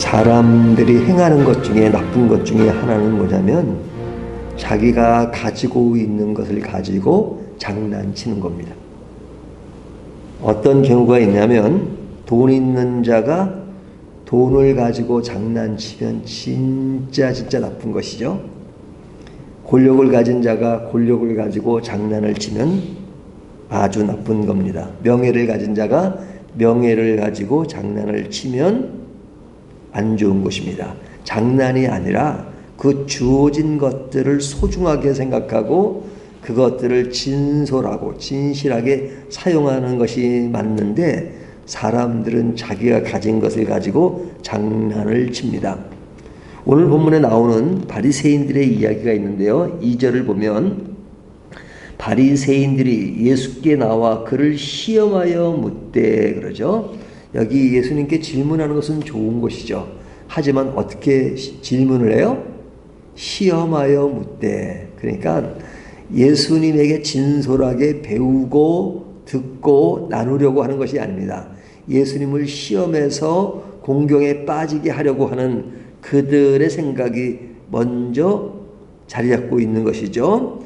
사람들이 행하는 것 중에 나쁜 것 중에 하나는 뭐냐면 자기가 가지고 있는 것을 가지고 장난치는 겁니다. 어떤 경우가 있냐면 돈 있는 자가 돈을 가지고 장난치면 진짜 나쁜 것이죠. 권력을 가진 자가 권력을 가지고 장난을 치면 아주 나쁜 겁니다. 명예를 가진 자가 명예를 가지고 장난을 치면 안 좋은 것입니다. 장난이 아니라 그 주어진 것들을 소중하게 생각하고 그것들을 진솔하고 진실하게 사용하는 것이 맞는데 사람들은 자기가 가진 것을 가지고 장난을 칩니다. 오늘 본문에 나오는 바리새인들의 이야기가 있는데요. 2절을 보면 바리새인들이 예수께 나와 그를 시험하여 묻되 그러죠. 여기 예수님께 질문하는 것은 좋은 것이죠. 하지만 어떻게 질문을 해요? 시험하여 묻되. 그러니까 예수님에게 진솔하게 배우고 듣고 나누려고 하는 것이 아닙니다. 예수님을 시험해서 공경에 빠지게 하려고 하는 그들의 생각이 먼저 자리 잡고 있는 것이죠.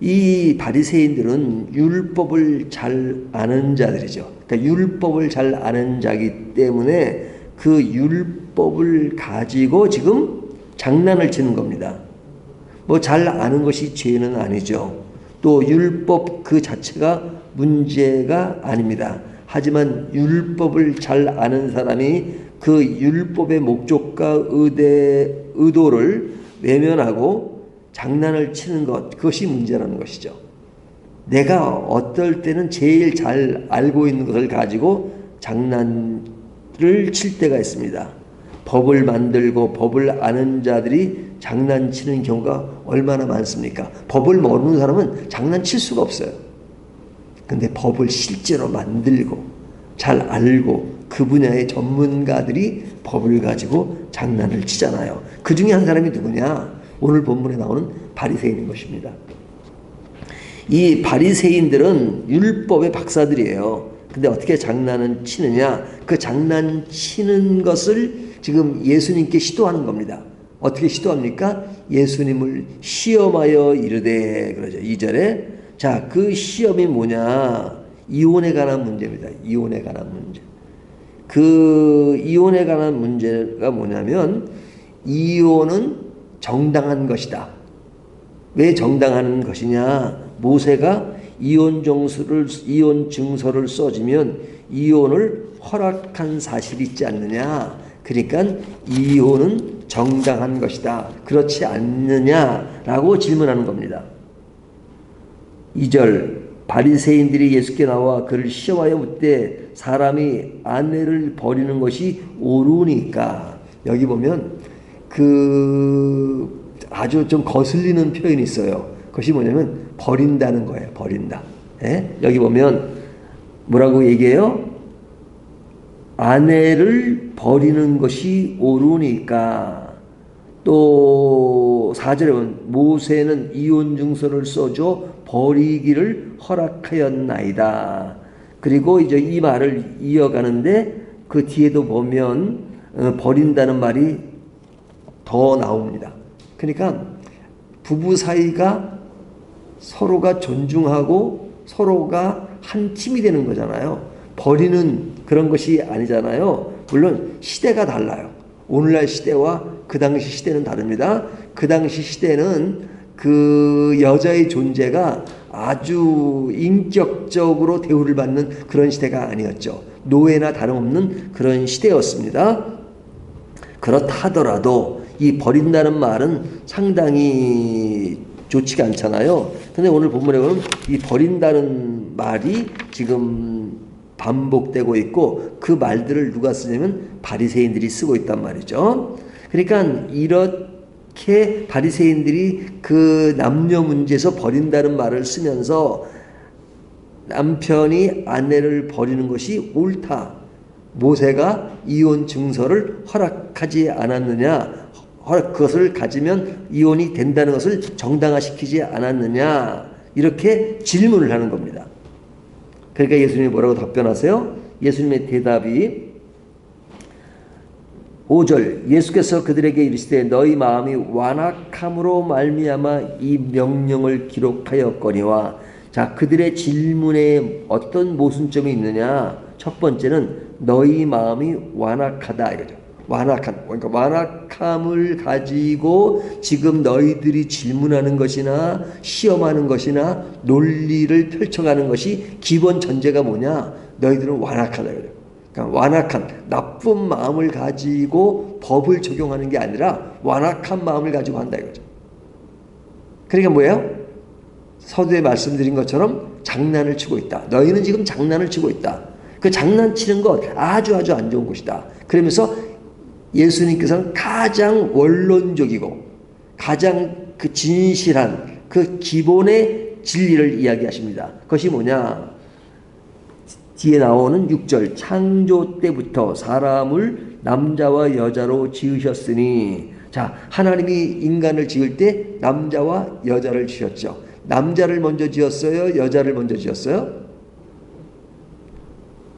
이 바리새인들은 율법을 잘 아는 자들이죠. 그러니까 율법을 잘 아는 자이기 때문에 그 율법을 가지고 지금 장난을 치는 겁니다. 뭐 잘 아는 것이 죄는 아니죠. 또 율법 그 자체가 문제가 아닙니다. 하지만 율법을 잘 아는 사람이 그 율법의 목적과 의도를 외면하고 장난을 치는 것, 그것이 문제라는 것이죠. 내가 어떨 때는 제일 잘 알고 있는 것을 가지고 장난을 칠 때가 있습니다. 법을 만들고 법을 아는 자들이 장난치는 경우가 얼마나 많습니까? 법을 모르는 사람은 장난칠 수가 없어요. 근데 법을 실제로 만들고 잘 알고 그 분야의 전문가들이 법을 가지고 장난을 치잖아요. 그 중에 한 사람이 누구냐? 오늘 본문에 나오는 바리새인인 것입니다. 이 바리새인들은 율법의 박사들이에요. 근데 어떻게 장난을 치느냐? 그 장난치는 것을 지금 예수님께 시도하는 겁니다. 어떻게 시도합니까? 예수님을 시험하여 이르되 그러죠. 2절에 자, 그 시험이 뭐냐? 이혼에 관한 문제입니다. 이혼에 관한 문제. 그 이혼에 관한 문제가 뭐냐면 이혼은 정당한 것이다. 왜 정당한 것이냐? 모세가 이혼 증서를 써주면 이혼을 허락한 사실이 있지 않느냐? 그러니까 이혼은 정당한 것이다. 그렇지 않느냐라고 질문하는 겁니다. 2절 바리새인들이 예수께 나와 그를 시험하여 묻되 사람이 아내를 버리는 것이 옳으니까. 여기 보면 그 아주 좀 거슬리는 표현이 있어요. 그것이 뭐냐면 버린다는 거예요. 버린다. 예? 여기 보면 뭐라고 얘기해요? 아내를 버리는 것이 옳으니까. 또 4절에 보면 모세는 이혼 증서를 써줘 버리기를 허락하였나이다. 그리고 이제 이 말을 이어가는데 그 뒤에도 보면 버린다는 말이 더 나옵니다. 그러니까 부부 사이가 서로가 존중하고 서로가 한 팀이 되는 거잖아요. 버리는 그런 것이 아니잖아요. 물론 시대가 달라요. 오늘날 시대와 그 당시 시대는 다릅니다. 그 당시 시대는 그 여자의 존재가 아주 인격적으로 대우를 받는 그런 시대가 아니었죠. 노예나 다름없는 그런 시대였습니다. 그렇다 하더라도 이 버린다는 말은 상당히 좋지가 않잖아요. 근데 오늘 본문에 보면 이 버린다는 말이 지금 반복되고 있고 그 말들을 누가 쓰냐면 바리새인들이 쓰고 있단 말이죠. 그러니까 이렇게 바리새인들이 그 남녀 문제에서 버린다는 말을 쓰면서 남편이 아내를 버리는 것이 옳다. 모세가 이혼 증서를 허락하지 않았느냐? 그것을 가지면 이혼이 된다는 것을 정당화시키지 않았느냐? 이렇게 질문을 하는 겁니다. 그러니까 예수님이 뭐라고 답변하세요? 예수님의 대답이 5절 예수께서 그들에게 이르시되 너희 마음이 완악함으로 말미암아 이 명령을 기록하였거니와. 자, 그들의 질문에 어떤 모순점이 있느냐? 첫 번째는 너희 마음이 완악하다 이거죠. 그러니까 완악함을 가지고 지금 너희들이 질문하는 것이나 시험하는 것이나 논리를 펼쳐가는 것이 기본 전제가 뭐냐? 너희들은 완악하다 이거죠. 그러니까 완악한 나쁜 마음을 가지고 법을 적용하는 게 아니라 완악한 마음을 가지고 한다 이거죠. 그러니까 뭐예요? 서두에 말씀드린 것처럼 장난을 치고 있다. 너희는 지금 장난을 치고 있다. 그 장난치는 것 아주 안 좋은 것이다. 그러면서 예수님께서는 가장 원론적이고 가장 그 진실한 그 기본의 진리를 이야기하십니다. 그것이 뭐냐? 뒤에 나오는 6절 창조 때부터 사람을 남자와 여자로 지으셨으니. 자, 하나님이 인간을 지을 때 남자와 여자를 지었죠. 남자를 먼저 지었어요? 여자를 먼저 지었어요?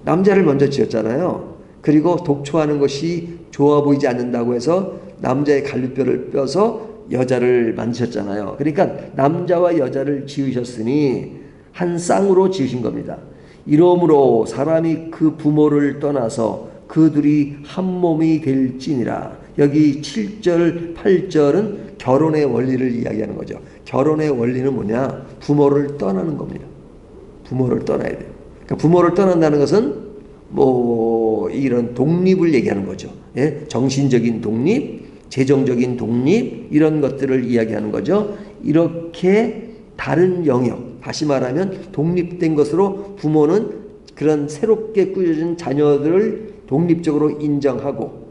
남자를 먼저 지었잖아요. 그리고 독초하는 것이 좋아 보이지 않는다고 해서 남자의 갈비뼈를 빼서 여자를 만드셨잖아요. 그러니까 남자와 여자를 지으셨으니 한 쌍으로 지으신 겁니다. 이러므로 사람이 그 부모를 떠나서 그들이 한 몸이 될지니라. 여기 7절, 8절은 결혼의 원리를 이야기하는 거죠. 결혼의 원리는 뭐냐? 부모를 떠나는 겁니다. 부모를 떠나야 돼요. 그러니까 부모를 떠난다는 것은 이런 독립을 얘기하는 거죠. 예? 정신적인 독립, 재정적인 독립, 이런 것들을 이야기하는 거죠. 이렇게 다른 영역, 다시 말하면 독립된 것으로 부모는 그런 새롭게 꾸려진 자녀들을 독립적으로 인정하고,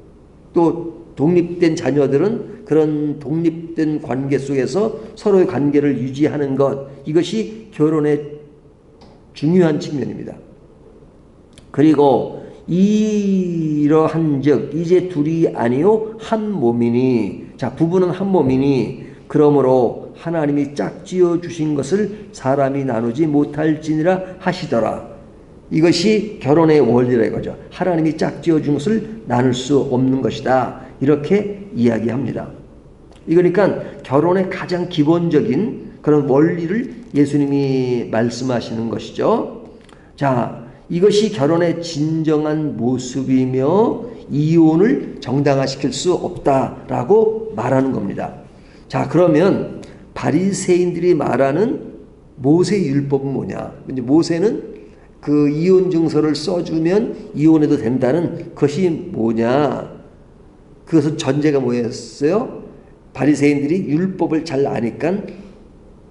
또 독립된 자녀들은 그런 독립된 관계 속에서 서로의 관계를 유지하는 것, 이것이 결혼의 중요한 측면입니다. 그리고 이러한즉 이제 둘이 아니요 한 몸이니. 자, 부부는 한 몸이니 그러므로 하나님이 짝지어 주신 것을 사람이 나누지 못할지니라 하시더라. 이것이 결혼의 원리라 이거죠. 하나님이 짝지어 준 것을 나눌 수 없는 것이다. 이렇게 이야기합니다. 그러니까 결혼의 가장 기본적인 그런 원리를 예수님이 말씀하시는 것이죠. 자, 이것이 결혼의 진정한 모습이며 이혼을 정당화시킬 수 없다라고 말하는 겁니다. 자, 그러면 바리새인들이 말하는 모세 율법은 뭐냐? 이제 모세는 그 이혼 증서를 써주면 이혼해도 된다는 것이 뭐냐? 그것은 전제가 뭐였어요? 바리새인들이 율법을 잘 아니까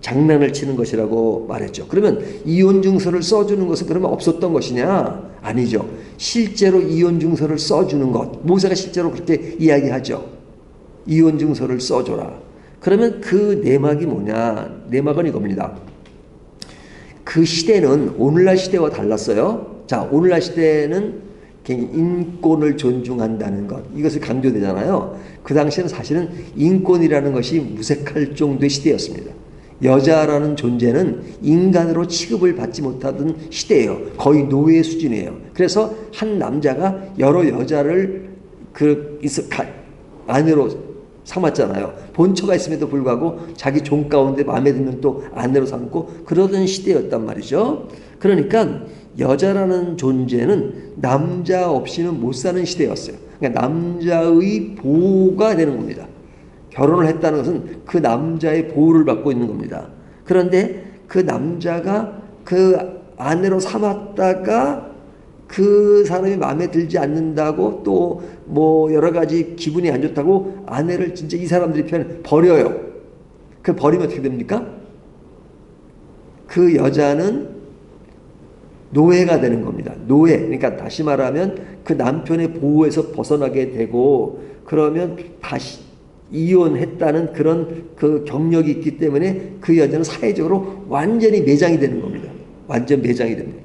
장난을 치는 것이라고 말했죠. 그러면 이혼 증서를 써주는 것은 그러면 없었던 것이냐? 아니죠. 실제로 이혼 증서를 써주는 것, 모세가 실제로 그렇게 이야기하죠. 이혼 증서를 써줘라. 그러면 그 내막이 뭐냐? 내막은 이겁니다. 그 시대는 오늘날 시대와 달랐어요. 자, 오늘날 시대는 인권을 존중한다는 것, 이것을 강조되잖아요. 그 당시에는 사실은 인권이라는 것이 무색할 정도의 시대였습니다. 여자라는 존재는 인간으로 취급을 받지 못하던 시대예요. 거의 노예 수준이에요. 그래서 한 남자가 여러 여자를 아내로 삼았잖아요. 본처가 있음에도 불구하고 자기 종 가운데 마음에 들면 또 아내로 삼고 그러던 시대였단 말이죠. 그러니까 여자라는 존재는 남자 없이는 못 사는 시대였어요. 그러니까 남자의 보호가 되는 겁니다. 결혼을 했다는 것은 그 남자의 보호를 받고 있는 겁니다. 그런데 그 남자가 그 아내로 삼았다가 그 사람이 마음에 들지 않는다고 또 여러 가지 기분이 안 좋다고 아내를 진짜 이 사람들이 버려요. 그 버리면 어떻게 됩니까? 그 여자는 노예가 되는 겁니다. 노예. 그러니까 다시 말하면 그 남편의 보호에서 벗어나게 되고, 그러면 다시 이혼했다는 그런 그 경력이 있기 때문에 그 여자는 사회적으로 완전히 매장이 되는 겁니다. 완전 매장이 됩니다.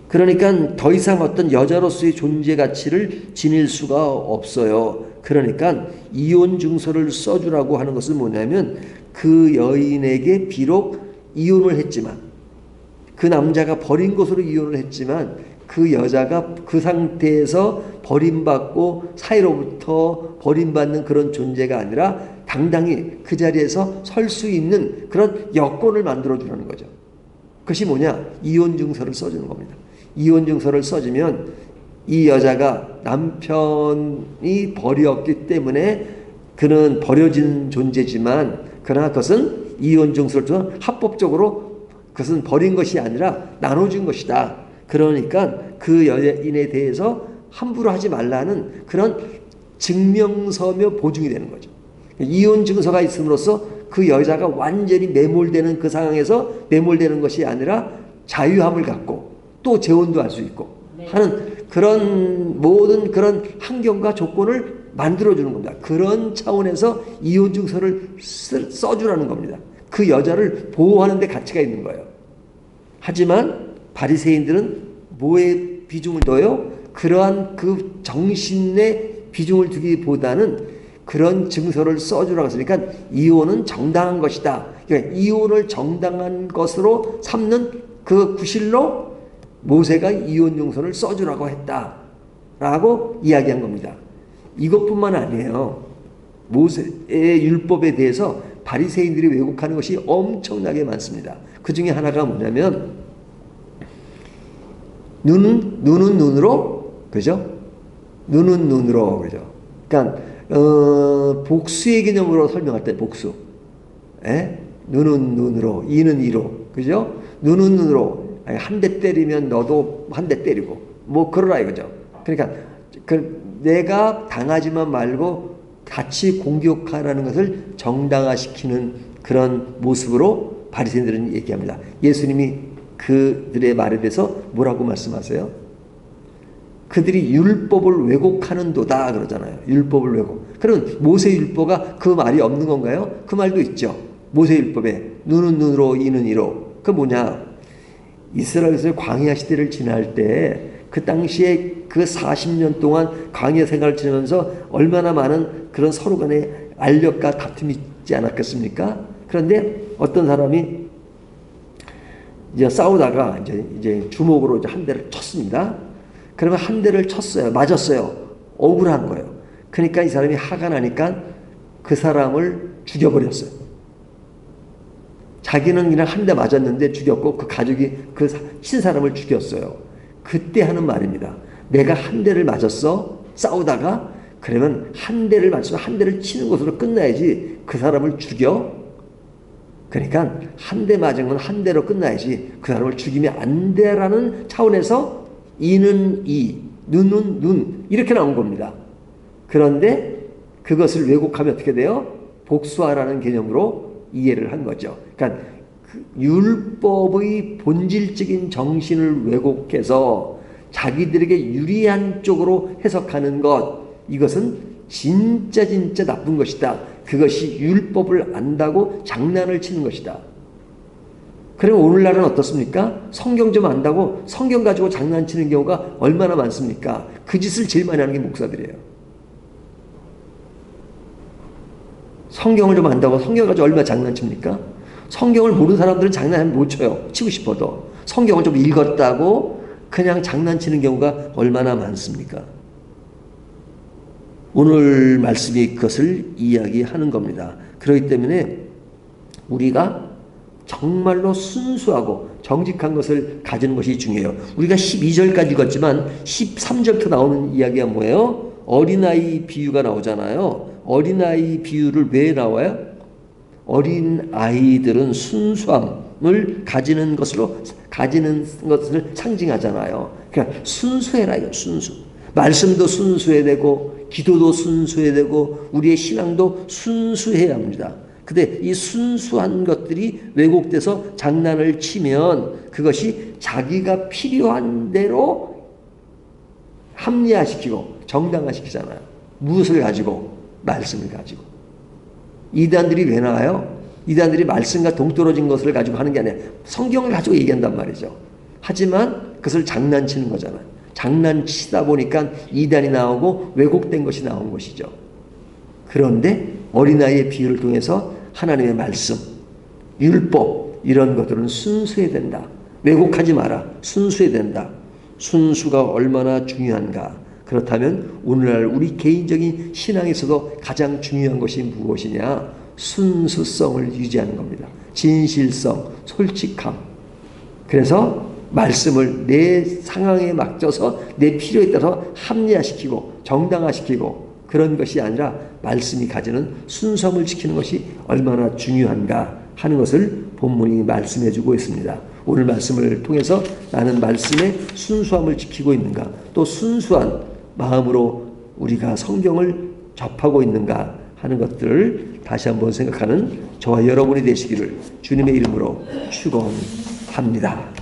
그러니까 더 이상 어떤 여자로서의 존재 가치를 지닐 수가 없어요. 그러니까 이혼 증서를 써주라고 하는 것은 뭐냐면, 그 여인에게 비록 이혼을 했지만, 그 남자가 버린 것으로 이혼을 했지만, 그 여자가 그 상태에서 버림받고 사회로부터 버림받는 그런 존재가 아니라 당당히 그 자리에서 설 수 있는 그런 여건을 만들어주라는 거죠. 그것이 뭐냐? 이혼 증서를 써주는 겁니다. 이혼 증서를 써주면 이 여자가 남편이 버렸기 때문에 그는 버려진 존재지만 그러나 그것은 이혼 증서를 통해 합법적으로 그것은 버린 것이 아니라 나눠준 것이다. 그러니까 그 여인에 대해서 함부로 하지 말라는 그런 증명서며 보증이 되는 거죠. 이혼 증서가 있음으로써 그 여자가 완전히 매몰되는 그 상황에서 매몰되는 것이 아니라 자유함을 갖고 또 재혼도 할 수 있고 하는 그런 모든 그런 환경과 조건을 만들어주는 겁니다. 그런 차원에서 이혼 증서를 써주라는 겁니다. 그 여자를 보호하는 데 가치가 있는 거예요. 하지만 바리새인들은 뭐에 비중을 둬요? 그러한 그 정신에 비중을 두기보다는 그런 증서를 써주라고 했으니까 이혼은 정당한 것이다. 그러니까 이혼을 정당한 것으로 삼는 그 구실로 모세가 이혼 증서를 써주라고 했다라고 이야기한 겁니다. 이것뿐만 아니에요. 모세의 율법에 대해서 바리새인들이 왜곡하는 것이 엄청나게 많습니다. 그 중에 하나가 뭐냐면 눈은 눈으로, 그죠? 눈은 눈으로, 그죠? 그러니까 복수의 개념으로 설명할 때 복수. 눈은 눈으로, 이는 이로, 그죠? 눈은 눈으로. 한 대 때리면 너도 한 대 때리고 뭐 그러라 이거죠. 그러니까 내가 당하지만 말고 같이 공격하라는 것을 정당화시키는 그런 모습으로 바리새인들은 얘기합니다. 예수님이 그들의 말에 대해서 뭐라고 말씀하세요? 그들이 율법을 왜곡하는도다 그러잖아요. 율법을 왜곡. 그럼 모세 율법가 그 말이 없는 건가요? 그 말도 있죠. 모세 율법에 눈은 눈으로 이는 이로. 그 뭐냐? 이스라엘에서 광야 시대를 지날 때 그 당시에 그 40년 동안 광야 생활을 지내면서 얼마나 많은 그런 서로 간의 알력과 다툼이 있지 않았겠습니까? 그런데 어떤 사람이 이제 싸우다가 이제 주먹으로 이제 한 대를 쳤습니다. 그러면 한 대를 쳤어요. 맞았어요. 억울한 거예요. 그러니까 이 사람이 화가 나니까 그 사람을 죽여버렸어요. 자기는 그냥 한 대 맞았는데 죽였고 그 가족이 그 친 사람을 죽였어요. 그때 하는 말입니다. 내가 한 대를 맞았어. 싸우다가 그러면 한 대를 맞으면 한 대를 치는 것으로 끝나야지 그 사람을 죽여? 그러니까 한 대 맞은 건 한 대로 끝나야지 그 사람을 죽이면 안 돼라는 차원에서 이는 이, 눈은 눈 이렇게 나온 겁니다. 그런데 그것을 왜곡하면 어떻게 돼요? 복수하라는 개념으로 이해를 한 거죠. 그러니까 그 율법의 본질적인 정신을 왜곡해서 자기들에게 유리한 쪽으로 해석하는 것, 이것은 진짜 나쁜 것이다. 그것이 율법을 안다고 장난을 치는 것이다. 그럼 오늘날은 어떻습니까? 성경 좀 안다고 성경 가지고 장난치는 경우가 얼마나 많습니까? 그 짓을 제일 많이 하는 게 목사들이에요. 성경을 좀 안다고 성경 가지고 얼마나 장난칩니까? 성경을 모르는 사람들은 장난하면 못 쳐요. 치고 싶어도. 성경을 좀 읽었다고 그냥 장난치는 경우가 얼마나 많습니까? 오늘 말씀이 그것을 이야기하는 겁니다. 그렇기 때문에 우리가 정말로 순수하고 정직한 것을 가지는 것이 중요해요. 우리가 12절까지 읽었지만 13절부터 나오는 이야기가 뭐예요? 어린아이 비유가 나오잖아요. 어린아이 비유를 왜 나와요? 어린 아이들은 순수함을 가지는 것을 상징하잖아요. 그러니까 순수해라 이거 순수. 말씀도 순수해야 되고 기도도 순수해야 되고 우리의 신앙도 순수해야 합니다. 근데 이 순수한 것들이 왜곡돼서 장난을 치면 그것이 자기가 필요한 대로 합리화시키고 정당화시키잖아요. 무엇을 가지고? 말씀을 가지고. 이단들이 왜 나와요? 이단들이 말씀과 동떨어진 것을 가지고 하는 게 아니라 성경을 가지고 얘기한단 말이죠. 하지만 그것을 장난치는 거잖아요. 장난치다 보니까 이단이 나오고 왜곡된 것이 나온 것이죠. 그런데 어린아이의 비유를 통해서 하나님의 말씀, 율법 이런 것들은 순수해야 된다. 왜곡하지 마라. 순수해야 된다. 순수가 얼마나 중요한가? 그렇다면 오늘날 우리 개인적인 신앙에서도 가장 중요한 것이 무엇이냐? 순수성을 유지하는 겁니다. 진실성, 솔직함. 그래서 말씀을 내 상황에 맞춰서 내 필요에 따라서 합리화시키고 정당화시키고 그런 것이 아니라 말씀이 가지는 순수함을 지키는 것이 얼마나 중요한가 하는 것을 본문이 말씀해 주고 있습니다. 오늘 말씀을 통해서 나는 말씀의 순수함을 지키고 있는가, 또 순수한 마음으로 우리가 성경을 접하고 있는가 하는 것들을 다시 한번 생각하는 저와 여러분이 되시기를 주님의 이름으로 축원합니다.